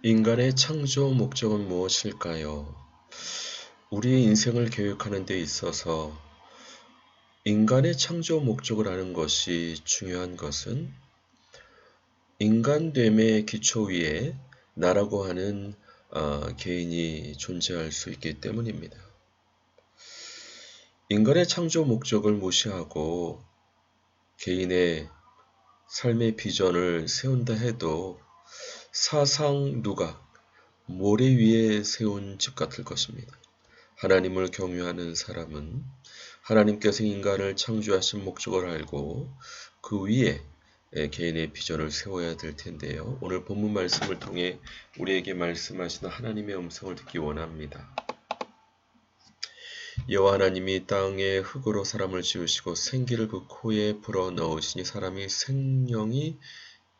인간의 창조 목적은 무엇일까요? 우리의 인생을 계획하는 데 있어서 인간의 창조 목적을 아는 것이 중요한 것은 인간됨의 기초 위에 나라고 하는 개인이 존재할 수 있기 때문입니다. 인간의 창조 목적을 무시하고 개인의 삶의 비전을 세운다 해도 사상 누각, 모래 위에 세운 집 같을 것입니다. 하나님을 경유하는 사람은 하나님께서 인간을 창조하신 목적을 알고 그 위에 개인의 비전을 세워야 될 텐데요. 오늘 본문 말씀을 통해 우리에게 말씀하시는 하나님의 음성을 듣기 원합니다. 여호와 하나님이 땅에 흙으로 사람을 지으시고 생기를 그 코에 불어넣으시니 사람이 생명이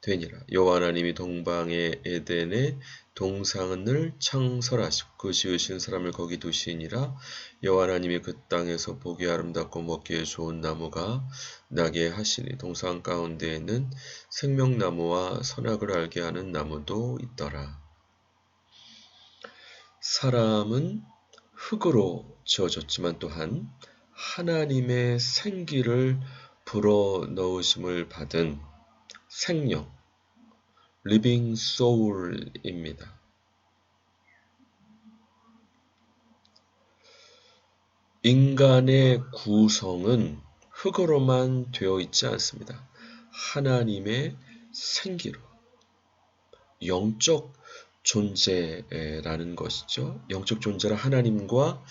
되니라. 여호와 하나님이 동방의 에덴에 동산을 창설하시고 그 지으신 사람을 거기 두시니라. 여호와 하나님이 그 땅에서 보기 아름답고 먹기에 좋은 나무가 나게 하시니 동산 가운데에는 생명나무와 선악을 알게 하는 나무도 있더라. 사람은 흙으로 지어졌지만 또한 하나님의 생기를 불어넣으심을 받은 생명, living soul입니다. 인간의 구성은 흙으로만 되어 있지 않습니다. 하나님의 생기로, 영적 존재라는 것이죠. 영적 존재라 하나님과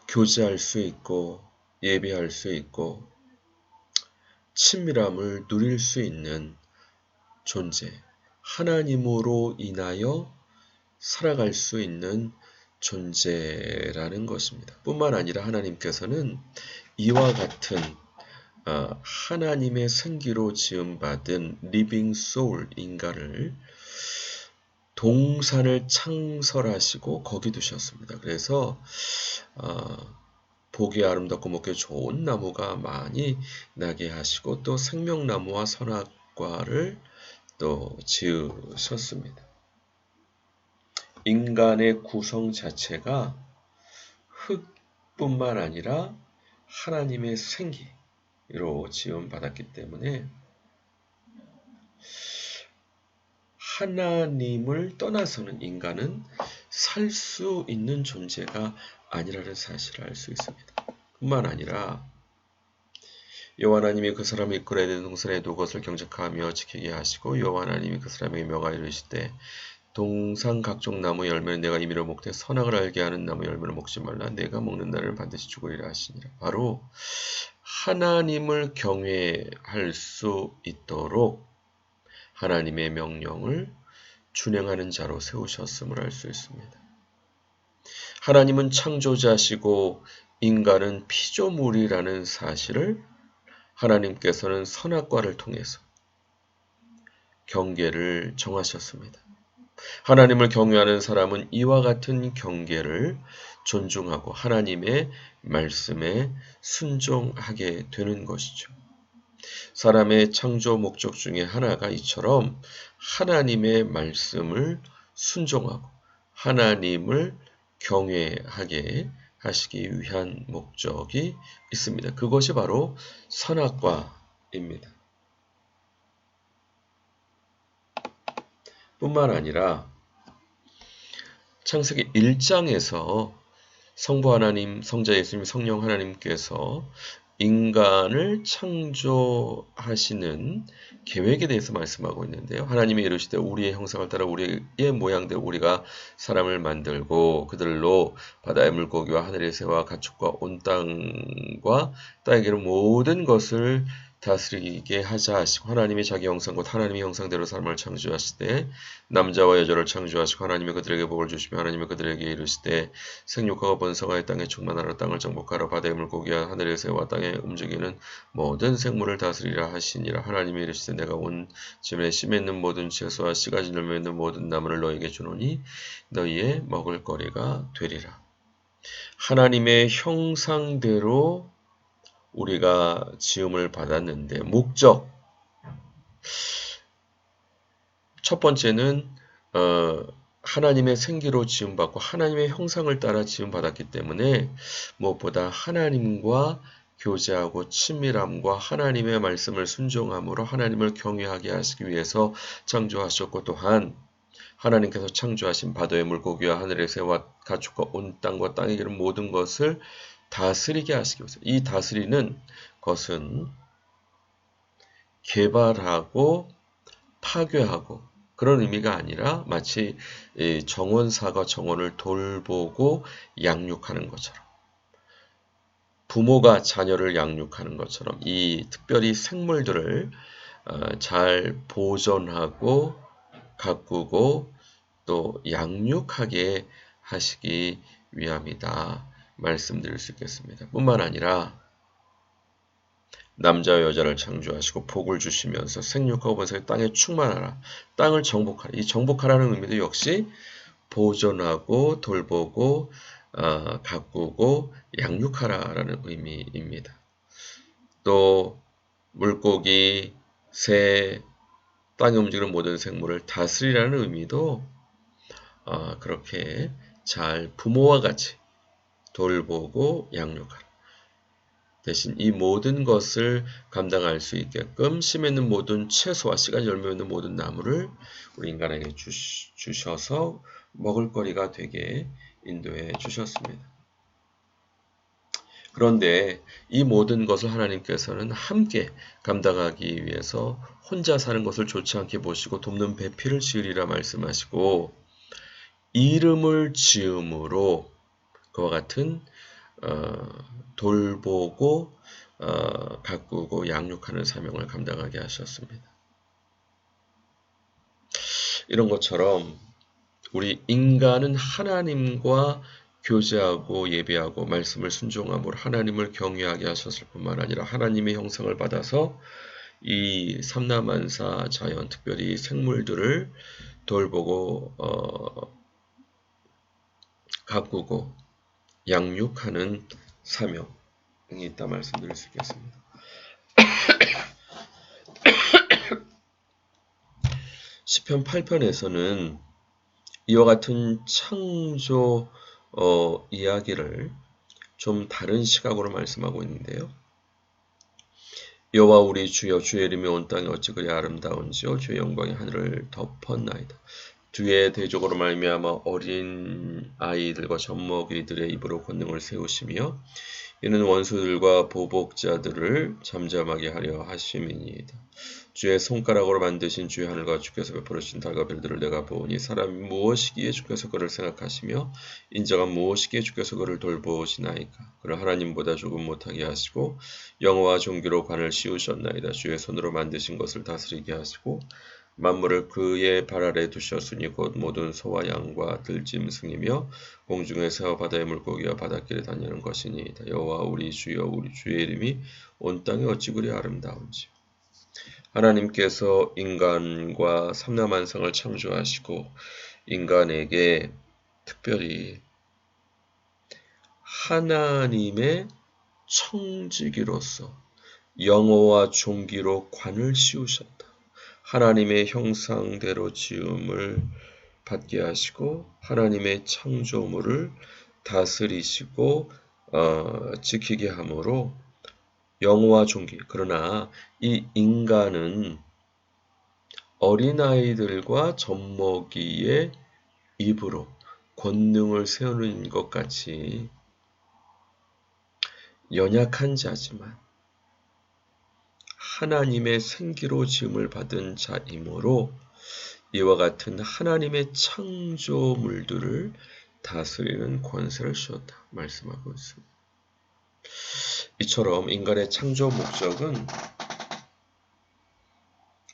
교제할 수 있고 예배할 수 있고 친밀함을 누릴 수 있는 존재, 하나님으로 인하여 살아갈 수 있는 존재라는 것입니다. 뿐만 아니라 하나님께서는 이와 같은 하나님의 생기로 지음받은 리빙 소울 인간을 동산을 창설하시고 거기 두셨습니다. 그래서 보기 아름답고 먹기 좋은 나무가 많이 나게 하시고 또 생명나무와 선악과를 또 지으셨습니다. 인간의 구성 자체가 흙뿐만 아니라 하나님의 생기로 지음받았기 때문에 하나님을 떠나서는 인간은 살 수 있는 존재가 아니라는 사실을 알 수 있습니다. 뿐만 아니라 여호와 하나님이 그 사람을 이끌어야 되는 동산에 두 것을 경작하며 지키게 하시고 여호와 하나님이 그 사람에게 명하여 이르시되 동산 각종 나무 열매는 내가 임의로 먹되 선악을 알게 하는 나무 열매를 먹지 말라. 내가 먹는 날에는 반드시 죽으리라 하시니라. 바로 하나님을 경외할 수 있도록 하나님의 명령을 준행하는 자로 세우셨음을 알 수 있습니다. 하나님은 창조자시고 인간은 피조물이라는 사실을 하나님께서는 선악과를 통해서 경계를 정하셨습니다. 하나님을 경외하는 사람은 이와 같은 경계를 존중하고 하나님의 말씀에 순종하게 되는 것이죠. 사람의 창조 목적 중에 하나가 이처럼 하나님의 말씀을 순종하고 하나님을 경외하게 하시기 위한 목적이 있습니다. 그것이 바로 선악과입니다. 뿐만 아니라 창세기 1장에서 성부 하나님, 성자 예수님, 성령 하나님께서 인간을 창조하시는 계획에 대해서 말씀하고 있는데요. 하나님이 이르시되 우리의 형상을 따라 우리의 모양대로 우리가 사람을 만들고 그들로 바다의 물고기와 하늘의 새와 가축과 온 땅과 땅에 기는 모든 것을 다스리게 하자 하시고 하나님이 자기 형상 곧 하나님의 형상대로 사람을 창조하시되 남자와 여자를 창조하시고 하나님이 그들에게 복을 주시며 하나님이 그들에게 이르시되 생육하고 번성하여 땅에 충만하라. 땅을 정복하라. 바다의 물고기와 하늘의 새와 땅에 움직이는 모든 생물을 다스리라 하시니라. 하나님이 이르시되 내가 온 지면에 씨 맺는 모든 채소와 씨 가진 열매 맺는 모든 나무를 너희에게 주노니 너희의 먹을 거리가 되리라. 하나님의 형상대로 우리가 지음을 받았는데 목적 첫 번째는 하나님의 생기로 지음받고 하나님의 형상을 따라 지음받았기 때문에 무엇보다 하나님과 교제하고 친밀함과 하나님의 말씀을 순종함으로 하나님을 경외하게 하시기 위해서 창조하셨고, 또한 하나님께서 창조하신 바다의 물고기와 하늘의 새와 가축과 온 땅과 땅에 기는 모든 것을 다스리게 하시기 위해서, 이 다스리는 것은 개발하고 파괴하고 그런 의미가 아니라 마치 정원사가 정원을 돌보고 양육하는 것처럼, 부모가 자녀를 양육하는 것처럼 이 특별히 생물들을 잘 보존하고 가꾸고 또 양육하게 하시기 위함이다 말씀드릴 수 있겠습니다. 뿐만 아니라 남자와 여자를 창조하시고 복을 주시면서 생육하고 번성해 땅에 충만하라, 땅을 정복하라. 이 정복하라는 의미도 역시 보존하고 돌보고 가꾸고 양육하라라는 의미입니다. 또 물고기, 새, 땅에 움직이는 모든 생물을 다스리라는 의미도 그렇게 잘 부모와 같이 돌보고 양육하라. 대신 이 모든 것을 감당할 수 있게끔 씨 맺는 모든 채소와 씨가 열매 맺는 모든 나무를 우리 인간에게 주셔서 먹을거리가 되게 인도해 주셨습니다. 그런데 이 모든 것을 하나님께서는 함께 감당하기 위해서 혼자 사는 것을 좋지 않게 보시고 돕는 배필을 지으리라 말씀하시고, 이름을 지음으로 그와 같은 돌보고 가꾸고 양육하는 사명을 감당하게 하셨습니다. 이런 것처럼 우리 인간은 하나님과 교제하고 예배하고 말씀을 순종함으로 하나님을 경외하게 하셨을 뿐만 아니라 하나님의 형상을 받아서 이 삼라만사 자연, 특별히 생물들을 돌보고 가꾸고 양육하는 사명이 있다 말씀드릴 수 있겠습니다. 시편 8편에서는 이와 같은 창조 이야기를 좀 다른 시각으로 말씀하고 있는데요. 여호와 우리 주여, 주의 이름이 온 땅에 어찌 그리 아름다운지요, 주의 영광이 하늘을 덮었나이다. 주의 대적으로 말미암아 어린 아이들과 젖먹이들의 입으로 권능을 세우시며 이는 원수들과 보복자들을 잠잠하게 하려 하심이니이다. 주의 손가락으로 만드신 주의 하늘과 주께서 베풀으신 달과 별들을 내가 보니 사람이 무엇이기에 주께서 그를 생각하시며 인자가 무엇이기에 주께서 그를 돌보시나이까. 그를 하나님보다 조금 못하게 하시고 영어와 종기로 관을 씌우셨나이다. 주의 손으로 만드신 것을 다스리게 하시고 만물을 그의 발 아래 두셨으니 곧 모든 소와 양과 들짐승이며 공중의 새와 바다의 물고기와 바닷길에 다니는 것이니이다. 여호와 우리 주여, 우리 주의 이름이 온 땅에 어찌 그리 아름다운지. 하나님께서 인간과 삼라만상을 창조하시고 인간에게 특별히 하나님의 청지기로서 영어와 종기로 관을 씌우셨다. 하나님의 형상대로 지음을 받게 하시고 하나님의 창조물을 다스리시고 지키게 함으로 영어와 종기, 그러나 이 인간은 어린아이들과 젖먹이의 입으로 권능을 세우는 것 같이 연약한 자지만 하나님의 생기로 지음을 받은 자이므로 이와 같은 하나님의 창조물들을 다스리는 권세를 주었다 말씀하고 있습니다. 이처럼 인간의 창조 목적은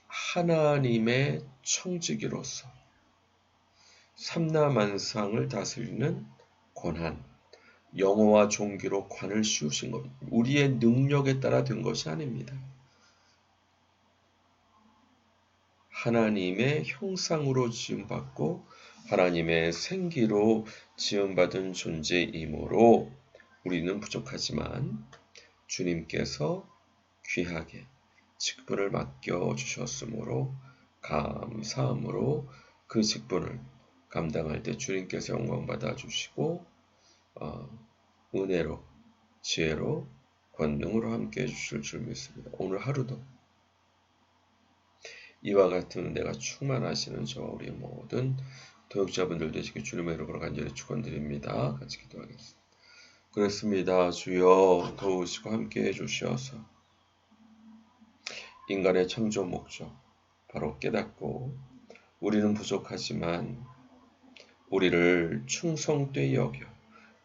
하나님의 청지기로서 삼라만상을 다스리는 권한, 영어와 종기로 관을 씌우신 것, 우리의 능력에 따라 된 것이 아닙니다. 하나님의 형상으로 지음받고 하나님의 생기로 지음받은 존재이므로 우리는 부족하지만 주님께서 귀하게 직분을 맡겨주셨으므로 감사함으로 그 직분을 감당할 때 주님께서 영광 받아주시고 은혜로, 지혜로, 권능으로 함께 해주실 줄 믿습니다. 오늘 하루도 이와 같은 은혜가 충만하시는 저와 우리 모든 도역자분들 되시길 주님의 이름으로 간절히 축원드립니다. 같이 기도하겠습니다. 그렇습니다. 주여 도우시고 함께 해주셔서 인간의 창조 목적 바로 깨닫고 우리는 부족하지만 우리를 충성되이 여겨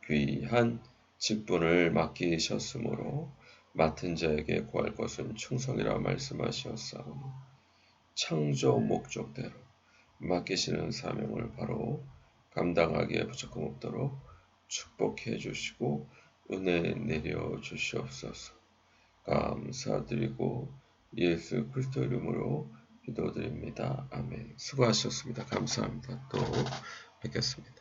귀한 직분을 맡기셨으므로 맡은 자에게 구할 것은 충성이라 말씀하셨사오니 창조 목적대로 맡기시는 사명을 바로 감당하기에 부족함 없도록 축복해 주시고 은혜 내려 주시옵소서. 감사드리고 예수 그리스도 이름으로 기도드립니다. 아멘. 수고하셨습니다. 감사합니다. 또 뵙겠습니다.